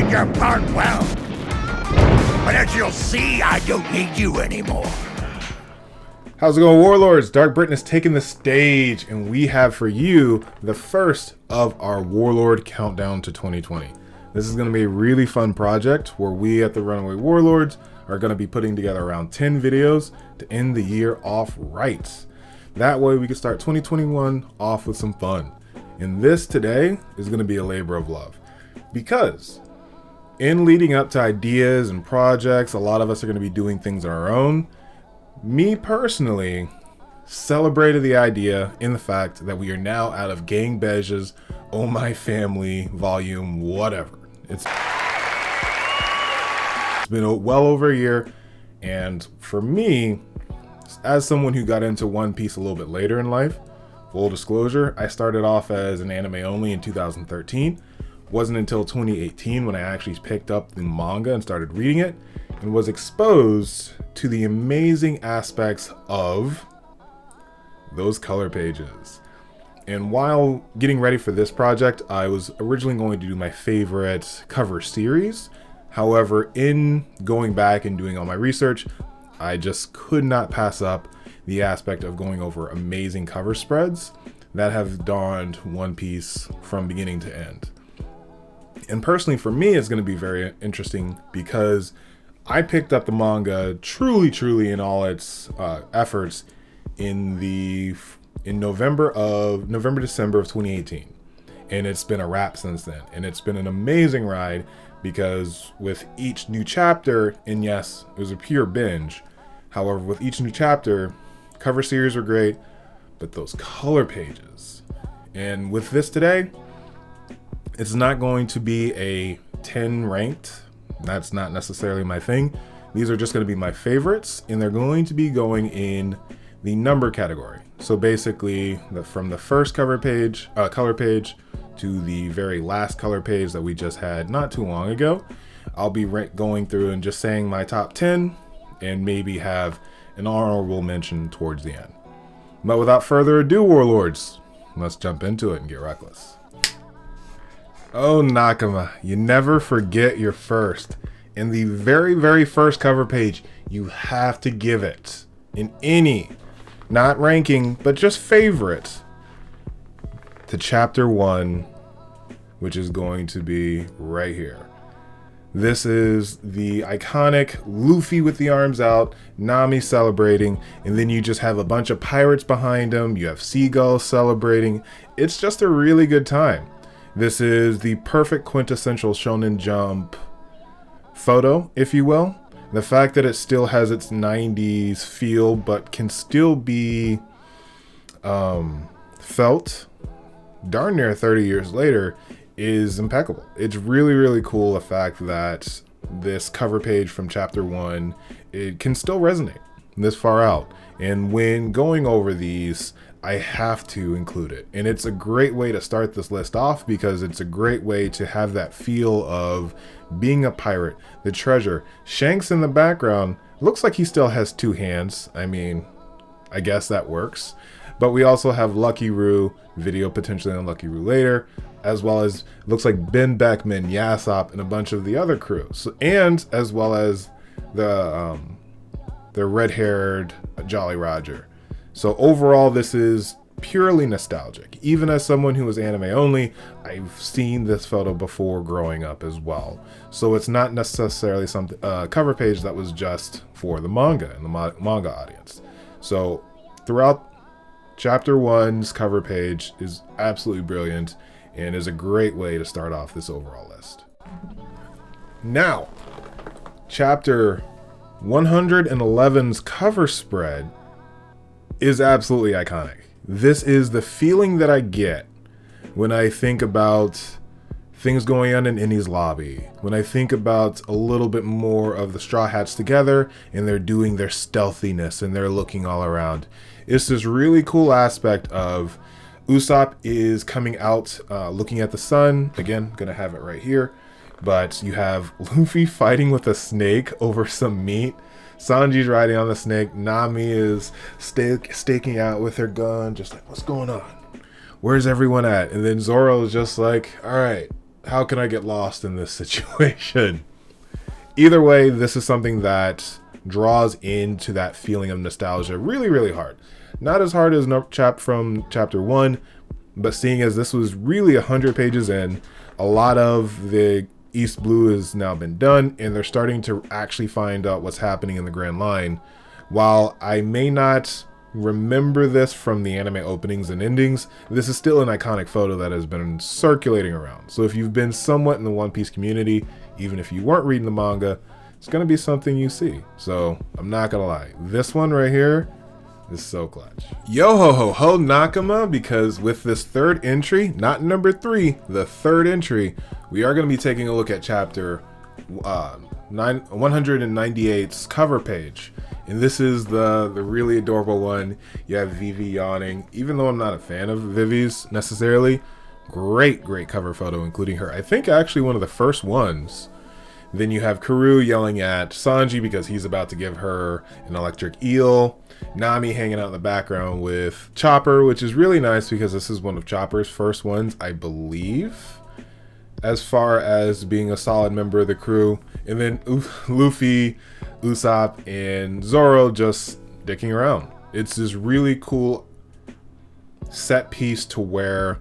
did your part well. But as you'll see, I don't need you anymore. How's it going, Warlords? DarkBritton is taking the stage, and we have for you the first of our Warlord countdown to 2020. This is going to be a really fun project where we at the Runaway Warlords are going to be putting together around 10 videos to end the year off right. That way we can start 2021 off with some fun. And this today is going to be a labor of love, because in leading up to ideas and projects, a lot of us are going to be doing things on our own. Me personally celebrated the idea in the fact that we are now out of Gang Bej's Oh My Family volume whatever. It's been well over a year, and for me, as someone who got into One Piece a little bit later in life, full disclosure, I started off as an anime only in 2013. Wasn't until 2018 when I actually picked up the manga and started reading it, and was exposed to the amazing aspects of those color pages. And while getting ready for this project, I was originally going to do my favorite cover series. However, in going back and doing all my research, I just could not pass up the aspect of going over amazing cover spreads that have donned One Piece from beginning to end. And personally, for me, it's going to be very interesting because I picked up the manga truly in all its efforts in November, December of 2018. And it's been a wrap since then. And it's been an amazing ride because with each new chapter, and yes, it was a pure binge. However, with each new chapter, cover series were great, but those color pages. And with this today, it's not going to be a 10 ranked. That's not necessarily my thing. These are just going to be my favorites, and they're going to be going in the number category. So basically, from the first color page to the very last color page that we just had not too long ago, I'll be going through and just saying my top 10 and maybe have an honorable mention towards the end. But without further ado, Warlords, let's jump into it and get reckless. Oh, Nakama, you never forget your first. In the very first cover page, you have to give it in any, not ranking, but just favorite, to chapter 1, which is going to be right here. This is the iconic Luffy with the arms out, Nami celebrating, and then you just have a bunch of pirates behind him. You have seagulls celebrating. It's just a really good time. This is the perfect quintessential Shonen Jump photo, if you will. The fact that it still has its 90s feel, but can still be felt darn near 30 years later, is impeccable. It's really cool, the fact that this cover page from chapter 1, it can still resonate this far out. And when going over these, I have to include it. And it's a great way to start this list off because it's a great way to have that feel of being a pirate, the treasure. Shanks in the background looks like he still has 2 hands. I mean, I guess that works. But we also have Lucky Roo, video potentially on Lucky Roo later, as well as looks like Ben Beckman, Yasop, and a bunch of the other crews, and as well as the red-haired Jolly Roger. So overall, this is purely nostalgic. Even as someone who was anime only, I've seen this photo before growing up as well. So it's not necessarily some cover page that was just for the manga and the manga audience. So throughout chapter 1's cover page is absolutely brilliant and is a great way to start off this overall list. Now, chapter 111's cover spread is absolutely iconic. This is the feeling that I get when I think about things going on in Innie's lobby, when I think about a little bit more of the Straw Hats together and they're doing their stealthiness and they're looking all around. It's this really cool aspect of Usopp is coming out looking at the sun. Again, gonna have it right here. But you have Luffy fighting with a snake over some meat. Sanji's riding on the snake. Nami is staking out with her gun, just like, what's going on? Where's everyone at? And then Zoro is just like, all right, how can I get lost in this situation? Either way, this is something that draws into that feeling of nostalgia really, really hard. Not as hard as from chapter 1, but seeing as this was really 100 pages in, a lot of the East Blue has now been done, and they're starting to actually find out what's happening in the Grand Line. While I may not remember this from the anime openings and endings, this is still an iconic photo that has been circulating around. So if you've been somewhat in the One Piece community, even if you weren't reading the manga, it's going to be something you see. So I'm not going to lie. This one right here is so clutch. Yo ho ho ho Nakama, because with this third entry, not number 3, the third entry, we are going to be taking a look at chapter 198's cover page. And this is the really adorable one. You have Vivi yawning. Even though I'm not a fan of Vivi's necessarily, great cover photo, including her. I think actually one of the first ones. Then you have Karu yelling at Sanji because he's about to give her an electric eel. Nami hanging out in the background with Chopper, which is really nice because this is one of Chopper's first ones, I believe, as far as being a solid member of the crew. And then Luffy, Usopp, and Zoro just dicking around. It's this really cool set piece to where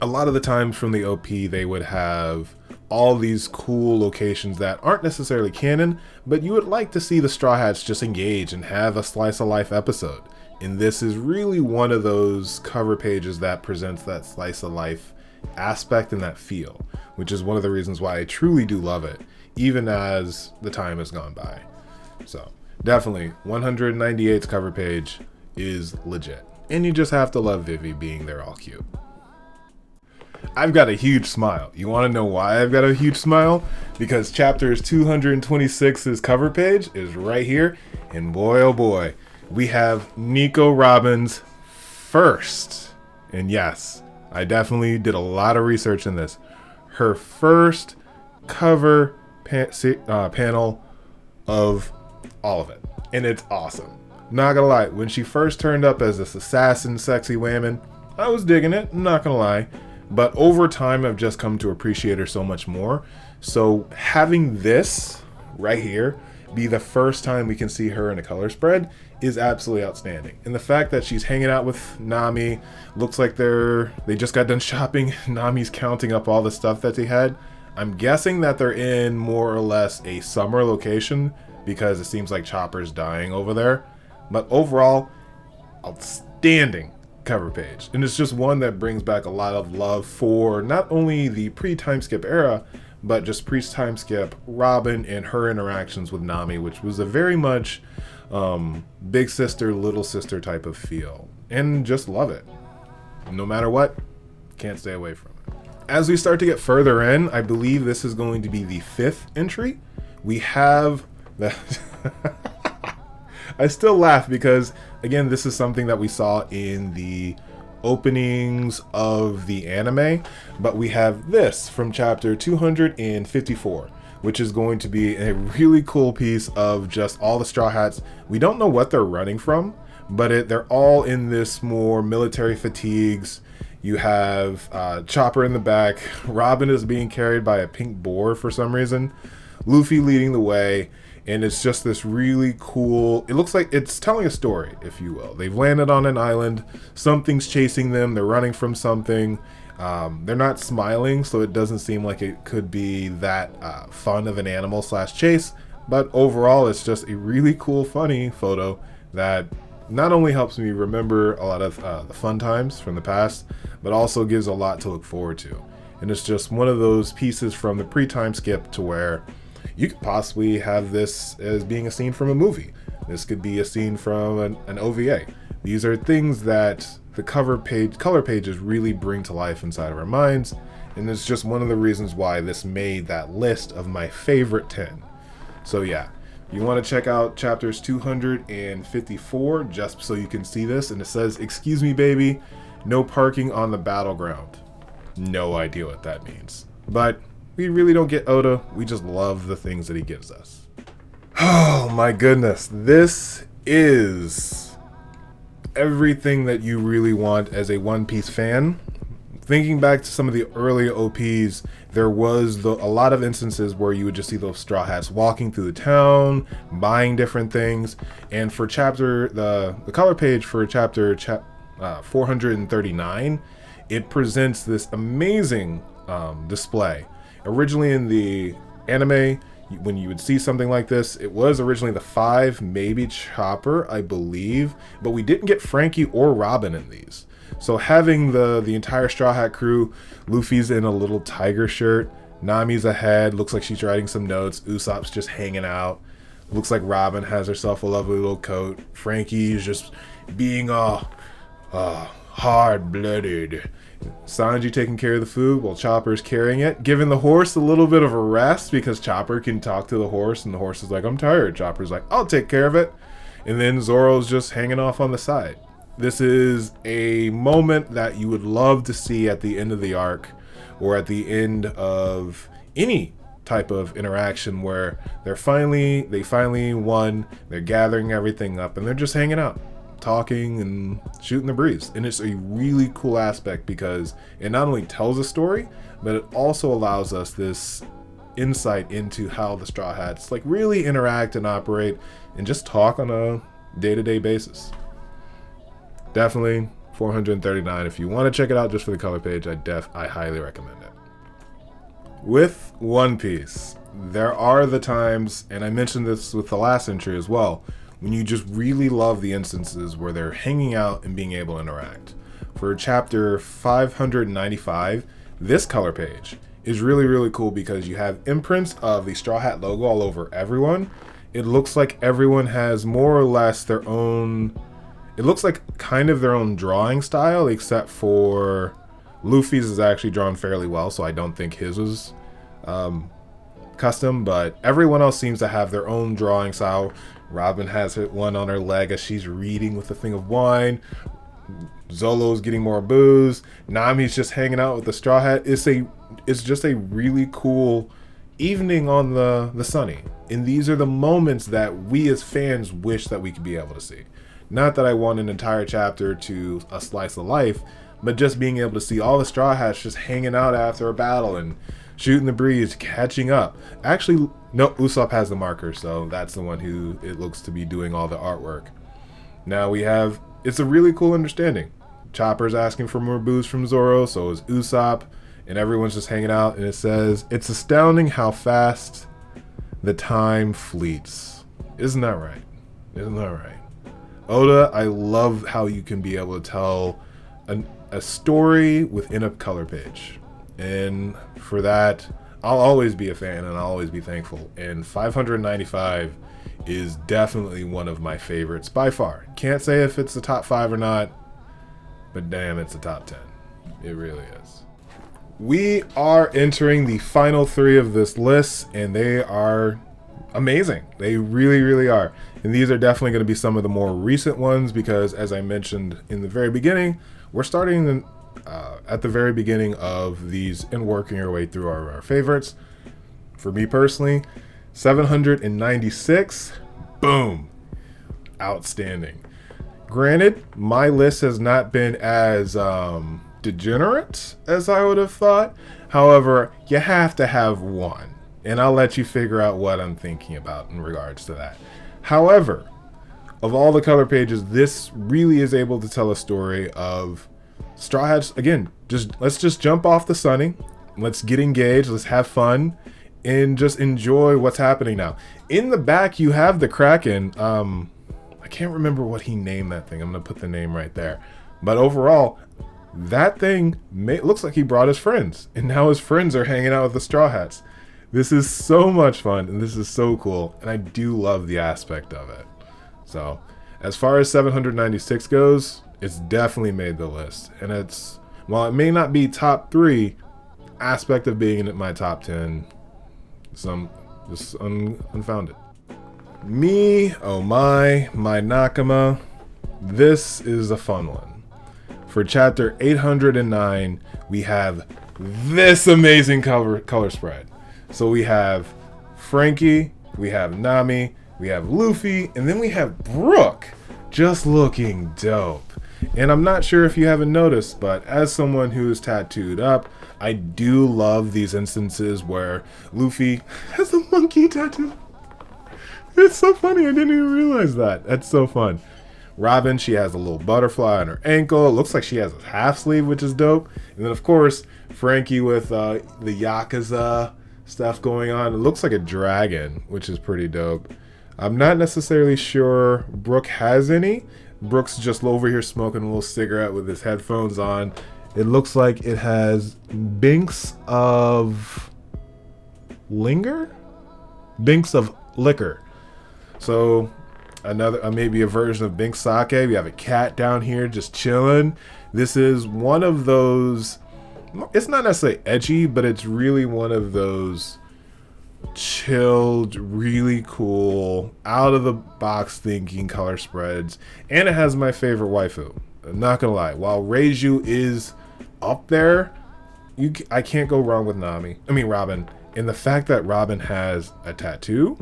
a lot of the times from the OP they would have all these cool locations that aren't necessarily canon, but you would like to see the Straw Hats just engage and have a slice of life episode. And this is really one of those cover pages that presents that slice of life aspect and that feel, which is one of the reasons why I truly do love it, even as the time has gone by. So definitely 198's cover page is legit. And you just have to love Vivi being there all cute. I've got a huge smile. You want to know why I've got a huge smile? Because chapters 226's cover page is right here. And boy, oh boy, we have Nico Robin's first. And yes, I definitely did a lot of research in this. Her first cover panel of all of it. And it's awesome. Not gonna lie, when she first turned up as this assassin sexy woman, I was digging it, I'm not gonna lie. But over time, I've just come to appreciate her so much more. So having this right here be the first time we can see her in a color spread is absolutely outstanding. And the fact that she's hanging out with Nami, looks like they just got done shopping. Nami's counting up all the stuff that they had. I'm guessing that they're in more or less a summer location because it seems like Chopper's dying over there. But overall, outstanding cover page, and it's just one that brings back a lot of love for not only the pre-time skip era, but just pre-time skip Robin and her interactions with Nami, which was a very much big sister, little sister type of feel, and just love it. No matter what, can't stay away from it. As we start to get further in, I believe this is going to be the 5th entry. We have the I still laugh because, again, this is something that we saw in the openings of the anime, but we have this from chapter 254, which is going to be a really cool piece of just all the Straw Hats. We don't know what they're running from, but they're all in this more military fatigues. You have Chopper in the back. Robin is being carried by a pink boar for some reason. Luffy leading the way. And it's just this really cool, it looks like it's telling a story, if you will. They've landed on an island, something's chasing them, they're running from something. They're not smiling, so it doesn't seem like it could be that fun of an animal / chase. But overall, it's just a really cool, funny photo that not only helps me remember a lot of the fun times from the past, but also gives a lot to look forward to. And it's just one of those pieces from the pre-time skip to where you could possibly have this as being a scene from a movie. This could be a scene from an OVA. These are things that the color pages really bring to life inside of our minds, and it's just one of the reasons why this made that list of my favorite 10. So yeah, you want to check out chapters 254 just so you can see this, and it says, "Excuse me, baby, no parking on the battleground." No idea what that means, but we really don't get Oda. We just love the things that he gives us. Oh my goodness. This is everything that you really want as a One Piece fan. Thinking back to some of the early OPs, there was a lot of instances where you would just see those Straw Hats walking through the town, buying different things. And for the color page for chapter 439, it presents this amazing display. Originally in the anime, when you would see something like this, it was originally the 5, maybe Chopper, I believe, but we didn't get Frankie or Robin in these. So having the entire Straw Hat crew, Luffy's in a little tiger shirt, Nami's ahead, looks like she's writing some notes, Usopp's just hanging out, looks like Robin has herself a lovely little coat, Frankie's just being all hard-blooded, Sanji taking care of the food while Chopper's carrying it, giving the horse a little bit of a rest because Chopper can talk to the horse and the horse is like, I'm tired. Chopper's like, I'll take care of it. And then Zoro's just hanging off on the side. This is a moment that you would love to see at the end of the arc or at the end of any type of interaction where they finally won, they're gathering everything up and they're just hanging out, talking and shooting the breeze. And it's a really cool aspect because it not only tells a story, but it also allows us this insight into how the Straw Hats like really interact and operate and just talk on a day-to-day basis. Definitely 439. If you want to check it out just for the color page, I highly recommend it. With One Piece, there are the times, and I mentioned this with the last entry as well, when you just really love the instances where they're hanging out and being able to interact. For chapter 595, this color page is really, really cool because you have imprints of the Straw Hat logo all over everyone. It looks like everyone has more or less their own, it looks like kind of their own drawing style, except for Luffy's is actually drawn fairly well, so I don't think his was custom, but everyone else seems to have their own drawing style. Robin has one on her leg as she's reading with a thing of wine. Zolo's getting more booze. Nami's just hanging out with the Straw Hat. It's just a really cool evening on the Sunny. And these are the moments that we as fans wish that we could be able to see. Not that I want an entire chapter to a slice of life, but just being able to see all the Straw Hats just hanging out after a battle and shooting the breeze, catching up. Actually, no, Usopp has the marker, so that's the one who it looks to be doing all the artwork. Now it's a really cool understanding. Chopper's asking for more booze from Zoro, so is Usopp, and everyone's just hanging out, and it says, it's astounding how fast the time fleets. Isn't that right? Isn't that right? Oda, I love how you can be able to tell a story within a color page. And for that, I'll always be a fan and I'll always be thankful. And 595 is definitely one of my favorites by far. Can't say if it's the top 5 or not, but damn, it's the top 10. It really is. We are entering the final 3 of this list, and they are amazing. They really, really are. And these are definitely going to be some of the more recent ones because, as I mentioned in the very beginning, we're starting at the very beginning of these and working our way through our favorites. For me personally, 796, boom, outstanding. Granted, my list has not been as degenerate as I would have thought. However, you have to have one, and I'll let you figure out what I'm thinking about in regards to that. However, of all the color pages, this really is able to tell a story of Straw Hats. Again, let's just jump off the Sunny. Let's get engaged. Let's have fun and just enjoy what's happening now. In the back, you have the Kraken. I can't remember what he named that thing. I'm going to put the name right there. But overall, that thing looks like he brought his friends. And now his friends are hanging out with the Straw Hats. This is so much fun, and this is so cool, and I do love the aspect of it. So, as far as 796 goes, it's definitely made the list. And while it may not be top 3, aspect of being in my top 10, just unfounded. Me, oh my Nakama, this is a fun one. For chapter 809, we have this amazing color spread. So we have Frankie, we have Nami, we have Luffy, and then we have Brook just looking dope. And I'm not sure if you haven't noticed, but as someone who is tattooed up, I do love these instances where Luffy has a monkey tattoo. It's so funny, I didn't even realize that. That's so fun. Robin, she has a little butterfly on her ankle. It looks like she has a half sleeve, which is dope. And then, of course, Frankie with the Yakuza stuff going on. It looks like a dragon, which is pretty dope. I'm not necessarily sure Brooke has any. Brooke's just over here smoking a little cigarette with his headphones on. It looks like it has Binks of Linger? Binks of Liquor. So another maybe a version of Binks Sake. We have a cat down here just chilling. This is one of those, it's not necessarily edgy, but it's really one of those chilled, really cool, out of the box thinking color spreads. And it has my favorite waifu. I'm not gonna lie, while Reiju is up there, I can't go wrong with Robin. And the fact that Robin has a tattoo,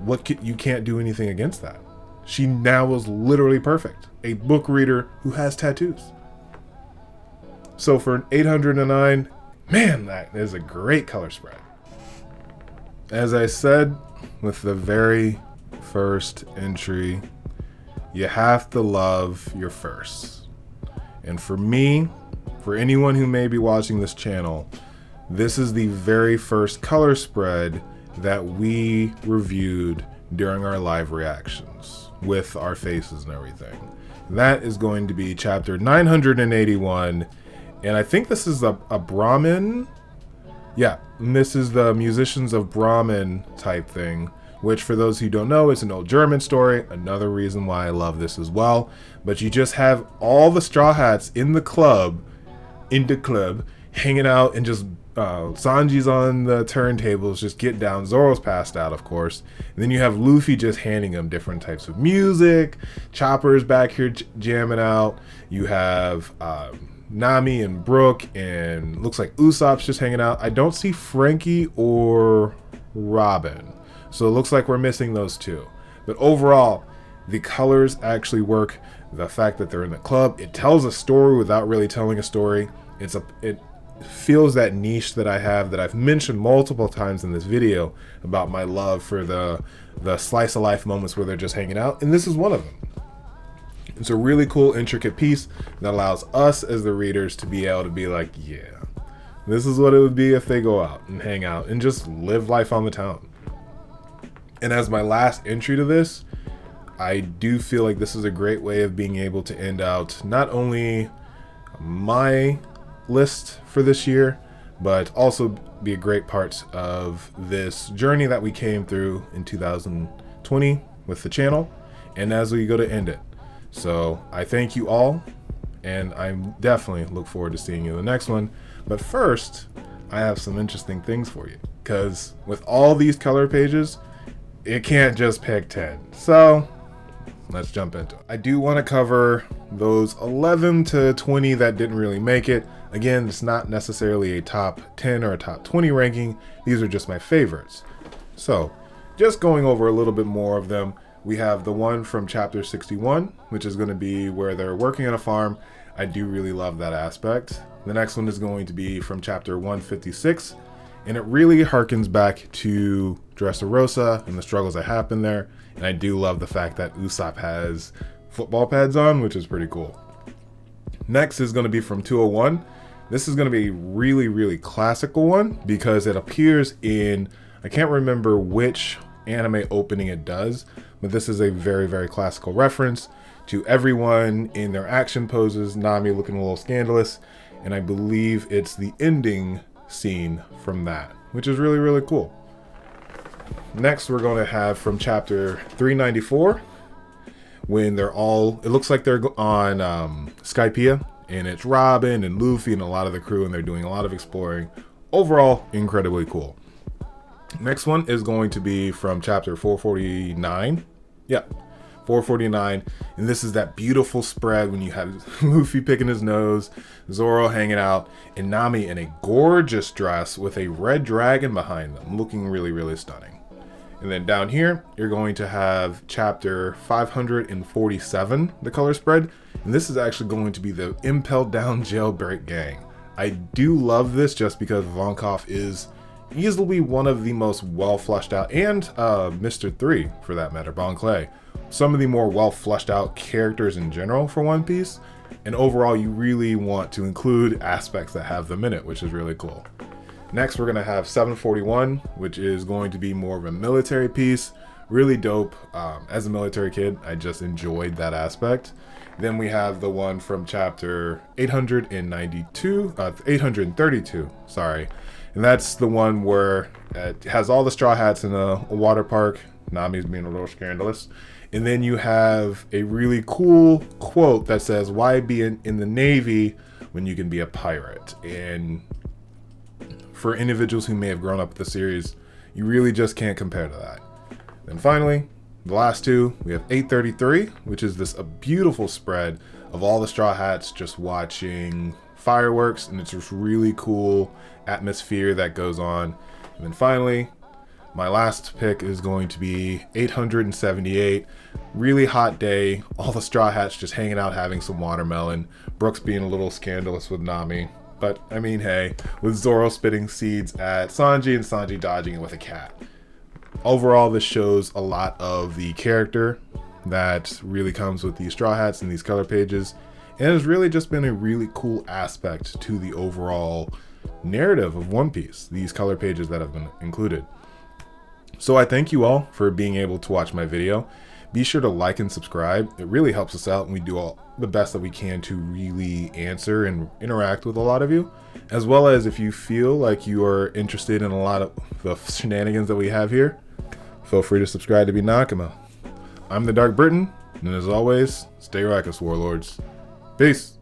like you can't do anything against that. She now is literally perfect. A book reader who has tattoos. So for an 809, man, that is a great color spread. As I said with the very first entry, you have to love your firsts. And for me, for anyone who may be watching this channel, this is the very first color spread that we reviewed during our live reactions with our faces and everything. That is going to be chapter 981. And I think this is a Brahmin. Yeah, this is the Musicians of Brahmin type thing, which for those who don't know, is an old German story. Another reason why I love this as well. But you just have all the Straw Hats in the club, hanging out, and just Sanji's on the turntables, just get down. Zoro's passed out, of course. And then you have Luffy just handing them different types of music. Chopper's back here jamming out. You have Nami and Brooke, and looks like Usopp's just hanging out. I don't see Frankie or Robin, so it looks like we're missing those two. But overall, the colors actually work. The fact that they're in the club, it tells a story without really telling a story. It feels that niche that I have, that I've mentioned multiple times in this video about my love for the slice of life moments where they're just hanging out, and this is one of them. It's a really cool, intricate piece that allows us as the readers to be able to be like, yeah, this is what it would be if they go out and hang out and just live life on the town. And as my last entry to this, I do feel like this is a great way of being able to end out not only my list for this year, but also be a great part of this journey that we came through in 2020 with the channel, and as we go to end it. So I thank you all, and I definitely look forward to seeing you in the next one. But first, I have some interesting things for you, because with all these color pages, it can't just pick 10. So let's jump into it. I do want to cover those 11 to 20 that didn't really make it. Again, it's not necessarily a top 10 or a top 20 ranking. These are just my favorites. So just going over a little bit more of them. We have the one from chapter 61, which is going to be where they're working on a farm. I do really love that aspect. The next one is going to be from chapter 156, and it really harkens back to Dressrosa and the struggles that happen there. And I do love the fact that Usopp has football pads on, which is pretty cool. Next is going to be from 201. This is going to be a really, really classical one because it appears in, I can't remember which anime opening it does, but this is a very, very classical reference to everyone in their action poses, Nami looking a little scandalous, and I believe it's the ending scene from that, which is really, really cool. Next, we're going to have from chapter 394, when they're all, it looks like they're on Skypiea, and it's Robin and Luffy and a lot of the crew, and they're doing a lot of exploring. Overall, incredibly cool. Next one is going to be from chapter 449. Yeah, 449. And this is that beautiful spread when you have Luffy picking his nose, Zoro hanging out, and Nami in a gorgeous dress with a red dragon behind them, looking really, really stunning. And then down here, you're going to have chapter 547, the color spread. And this is actually going to be the Impelled Down Jailbreak Gang. I do love this just because Ivankov is easily one of the most well fleshed out, and Mr. 3 for that matter, Bon Clay, some of the more well fleshed out characters in general for One Piece. And overall, you really want to include aspects that have them in it, which is really cool. Next, we're going to have 741, which is going to be more of a military piece. Really dope. As a military kid, I just enjoyed that aspect. Then we have the one from chapter 832, sorry. And that's the one where it has all the Straw Hats in a water park. Nami's being a little scandalous. And then you have a really cool quote that says, "Why be in the Navy when you can be a pirate?" And for individuals who may have grown up with the series, you really just can't compare to that. Then finally, the last two, we have 833, which is a beautiful spread of all the Straw Hats just watching fireworks, and it's this really cool atmosphere that goes on. And then finally, my last pick is going to be 878. Really hot day, all the Straw Hats just hanging out having some watermelon, Brooks being a little scandalous with Nami. But, I mean, hey, with Zoro spitting seeds at Sanji and Sanji dodging it with a cat. Overall, this shows a lot of the character that really comes with these Straw Hats and these color pages. And it's really just been a really cool aspect to the overall narrative of One Piece, these color pages that have been included. So I thank you all for being able to watch my video. Be sure to like and subscribe. It really helps us out, and we do all the best that we can to really answer and interact with a lot of you. As well as if you feel like you are interested in a lot of the shenanigans that we have here, feel free to subscribe to be Nakama. I'm the DarkBritton, and as always, stay Rackus, Warlords. Peace.